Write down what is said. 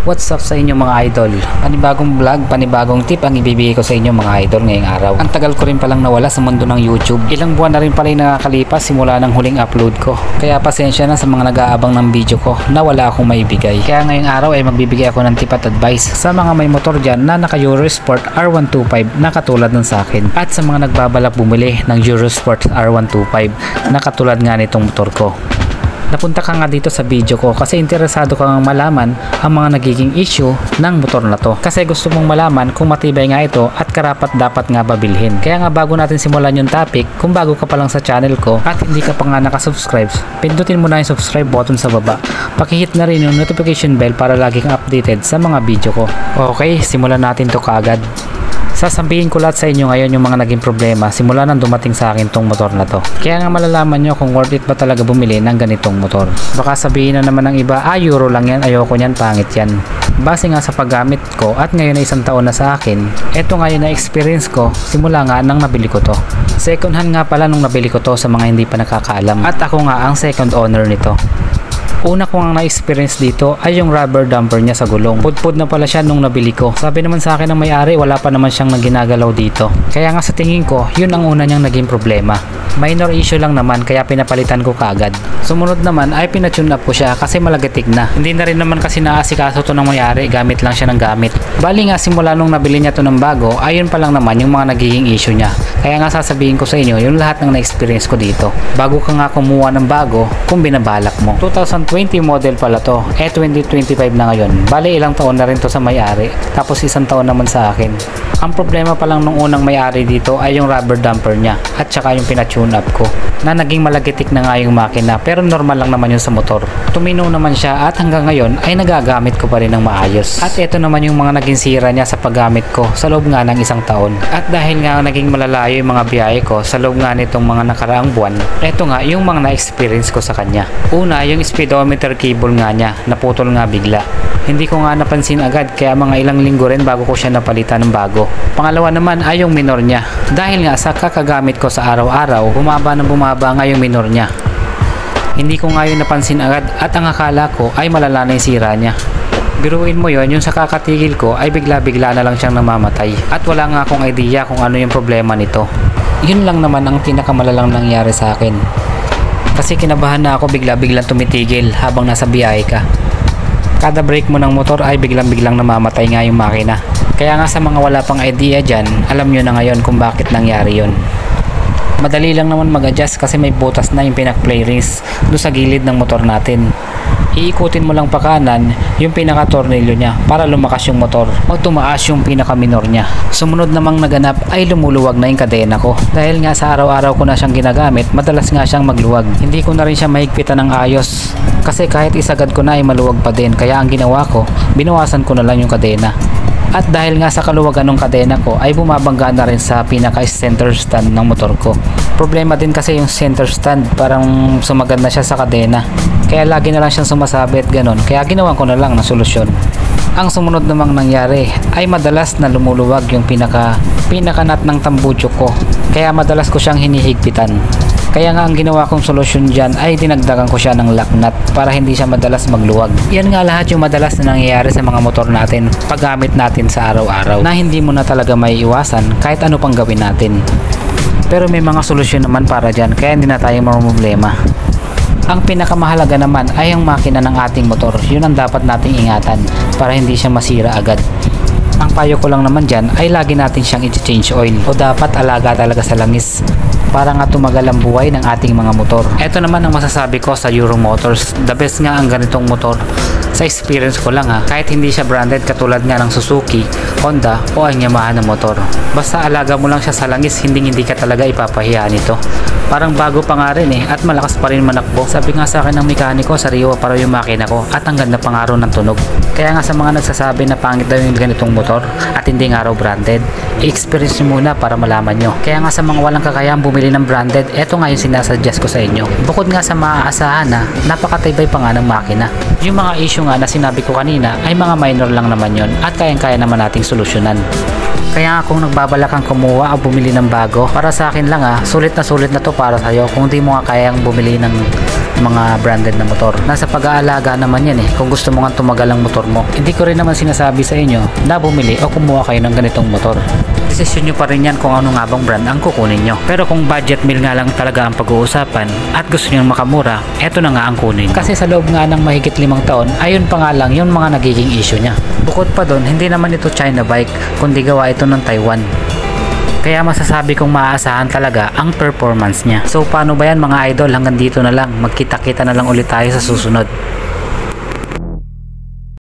What's up sa inyo mga idol? Panibagong vlog, panibagong tip ang ibibigay ko sa inyo mga idol ngayong araw. Ang tagal ko rin palang nawala sa mundo ng YouTube. Ilang buwan na rin pala yung nakakalipas simula ng huling upload ko. Kaya pasensya na sa mga nag-aabang ng video ko na wala akong maibigay. Kaya ngayong araw ay magbibigay ako ng tip at advice sa mga may motor dyan na naka Eurosport R125 na katulad ng sa akin. At sa mga nagbabalak bumili ng Eurosport R125 na katulad nga nitong motor ko. Napunta ka nga dito sa video ko kasi interesado kang malaman ang mga nagiging issue ng motor na to. Kasi gusto mong malaman kung matibay nga ito at karapat dapat nga babilhin. Kaya nga bago natin simulan yung topic, kung bago ka pa lang sa channel ko at hindi ka pa nga nakasubscribe, pindutin mo na yung subscribe button sa baba. Pakihit na rin yung notification bell para lagi kang updated sa mga video ko. Okay, simulan natin to kaagad. Sasabihin ko lahat sa inyo ngayon yung mga naging problema simula nang dumating sa akin tong motor na to. Kaya nga malalaman nyo kung worth it ba talaga bumili ng ganitong motor. Baka sabihin na naman ng iba, euro lang yan, ayoko nyan, pangit yan. Base nga sa paggamit ko at ngayon ay 1 taon na sa akin, eto nga yung na-experience ko simula nga nang nabili ko to. Second hand nga pala nung nabili ko to sa mga hindi pa nakakaalam at ako nga ang second owner nito. Una ko nga na-experience dito ay yung rubber damper niya sa gulong. Pudpud na pala siya nung nabili ko. Sabi naman sa akin ng may-ari, wala pa naman siyang ginagalaw dito. Kaya nga sa tingin ko, yun ang una niyang naging problema. Minor issue lang naman kaya pinapalitan ko kaagad. Sumunod naman ay pinatune up ko siya kasi malagatik na. Hindi na rin naman kasi naasikaso to ng may-ari, gamit lang siya ng gamit. Bali nga simula nung nabili niya to ng bago, ayun pa lang naman yung mga nagiging issue niya. Kaya nga sasabihin ko sa inyo yung lahat ng na-experience ko dito. Bago ka nga kumuha ng bago kung binabalak mo. 2020 model pala to, 2025 na ngayon. Bali ilang taon na rin to sa may-ari, tapos 1 taon naman sa akin. Ang problema pa lang nung unang may-ari dito ay yung rubber damper niya at saka yung pinatune up ko na naging malagitik na nga yung makina, pero normal lang naman yun sa motor. Tuminaw naman siya at hanggang ngayon ay nagagamit ko pa rin ng maayos. At ito naman yung mga naging sira niya sa paggamit ko sa loob nga ng 1 taon. At dahil nga naging malalayo yung mga biyahe ko sa loob nga nitong mga nakaraang buwan, ito nga yung mga na-experience ko sa kanya. Una, yung speedometer cable nga niya, naputol nga bigla. Hindi ko nga napansin agad kaya mga ilang linggo rin bago ko siya napalitan ng bago. Pangalawa naman ay yung minor niya. Dahil nga sa kakagamit ko sa araw-araw, bumaba nga yung minor niya. Hindi ko nga yun napansin agad at ang akala ko ay malala na yung sira niya. Biruin mo yon, yung sa kakatigil ko ay bigla-bigla na lang siyang namamatay at wala nga akong idea kung ano yung problema nito. Yun lang naman ang pinakamalalang nangyari sa akin. Kasi kinabahan na ako, bigla-biglang tumitigil habang nasa biyahe ka. Kada brake mo ng motor ay biglang-biglang namamatay nga yung makina. Kaya nga sa mga wala pang idea dyan, alam nyo na ngayon kung bakit nangyari yon. Madali lang naman mag-adjust kasi may butas na yung pinaka-play rings doon sa gilid ng motor natin. Iikutin mo lang pa kanan yung pinaka-tornilyo niya para lumakas yung motor o tumaas yung pinaka-minor niya. Sumunod namang naganap ay lumuluwag na yung kadena ko. Dahil nga sa araw-araw ko na siyang ginagamit, madalas nga siyang magluwag. Hindi ko na rin siya mahigpitan ng ayos kasi kahit isagad ko na ay maluwag pa din. Kaya ang ginawa ko, binawasan ko na lang yung kadena. At dahil nga sa kaluwagan ng kadena ko ay bumabangga na rin sa pinaka-center stand ng motor ko. Problema din kasi yung center stand, parang sumagad na siya sa kadena. Kaya lagi na lang siyang sumasabit ganon. Kaya ginawan ko na lang na solusyon. Ang sumunod namang nangyari ay madalas na lumuluwag yung pinaka-nut ng tambucho ko. Kaya madalas ko siyang hinihigpitan. Kaya nga ang ginawa kong solusyon dyan ay dinagdagan ko siya ng lock nut para hindi siya madalas magluwag. Yan nga lahat yung madalas na nangyayari sa mga motor natin paggamit natin sa araw-araw na hindi mo na talaga may iwasan kahit ano pang gawin natin. Pero may mga solusyon naman para dyan kaya hindi na tayo problema. Ang pinakamahalaga naman ay ang makina ng ating motor. Yun ang dapat nating ingatan para hindi siya masira agad. Ang payo ko lang naman dyan ay lagi natin siyang i-change oil o dapat alaga talaga sa langis para nga tumagal ang buhay ng ating mga motor. Ito naman ang masasabi ko sa Euro Motors. The best nga ang ganitong motor. Sa experience ko lang kahit hindi siya branded katulad nga ng Suzuki, Honda o ang Yamaha na motor. Basta alaga mo lang siya sa langis, hindi ka talaga ipapahiya nito. Parang bago pa nga rin at malakas pa rin manakbo. Sabi nga sa akin ng mekaniko, sariwa pa raw yung makina ko at ang ganda pa nga raw ng tunog. Kaya nga sa mga nagsasabi na pangit daw yung ganitong motor at hindi nga raw branded, i-experience nyo muna para malaman nyo. Kaya nga sa mga walang kakayang bumili ng branded, eto nga yung sinasuggest ko sa inyo. Bukod nga sa maaasahan napakatibay pa nga ng makina. Yung mga issue nga na sinabi ko kanina ay mga minor lang naman yon at kayang-kaya naman nating solusyonan. Kaya nga kung nagbabalak kang kumuha o bumili ng bago, para sa akin lang sulit na to para sa'yo kung di mo nga kayang bumili ng mga branded na motor. Nasa pag-aalaga naman yan kung gusto mo nga tumagal ang motor mo. Hindi ko rin naman sinasabi sa inyo na bumili o kumuha kayo ng ganitong motor. Desisyon nyo pa rin yan kung ano nga bang brand ang kukunin nyo. Pero kung budget meal nga lang talaga ang pag-uusapan at gusto nyo makamura, eto na nga ang kunin. Kasi sa loob nga ng mahigit 5 taon, ayun pa nga lang yung mga nagiging issue niya. Bukod pa doon, hindi naman ito China bike, kundi gawa ito ng Taiwan. Kaya masasabi kong maaasahan talaga ang performance niya. So paano ba yan mga idol? Hanggang dito na lang. Magkita-kita na lang ulit tayo sa susunod.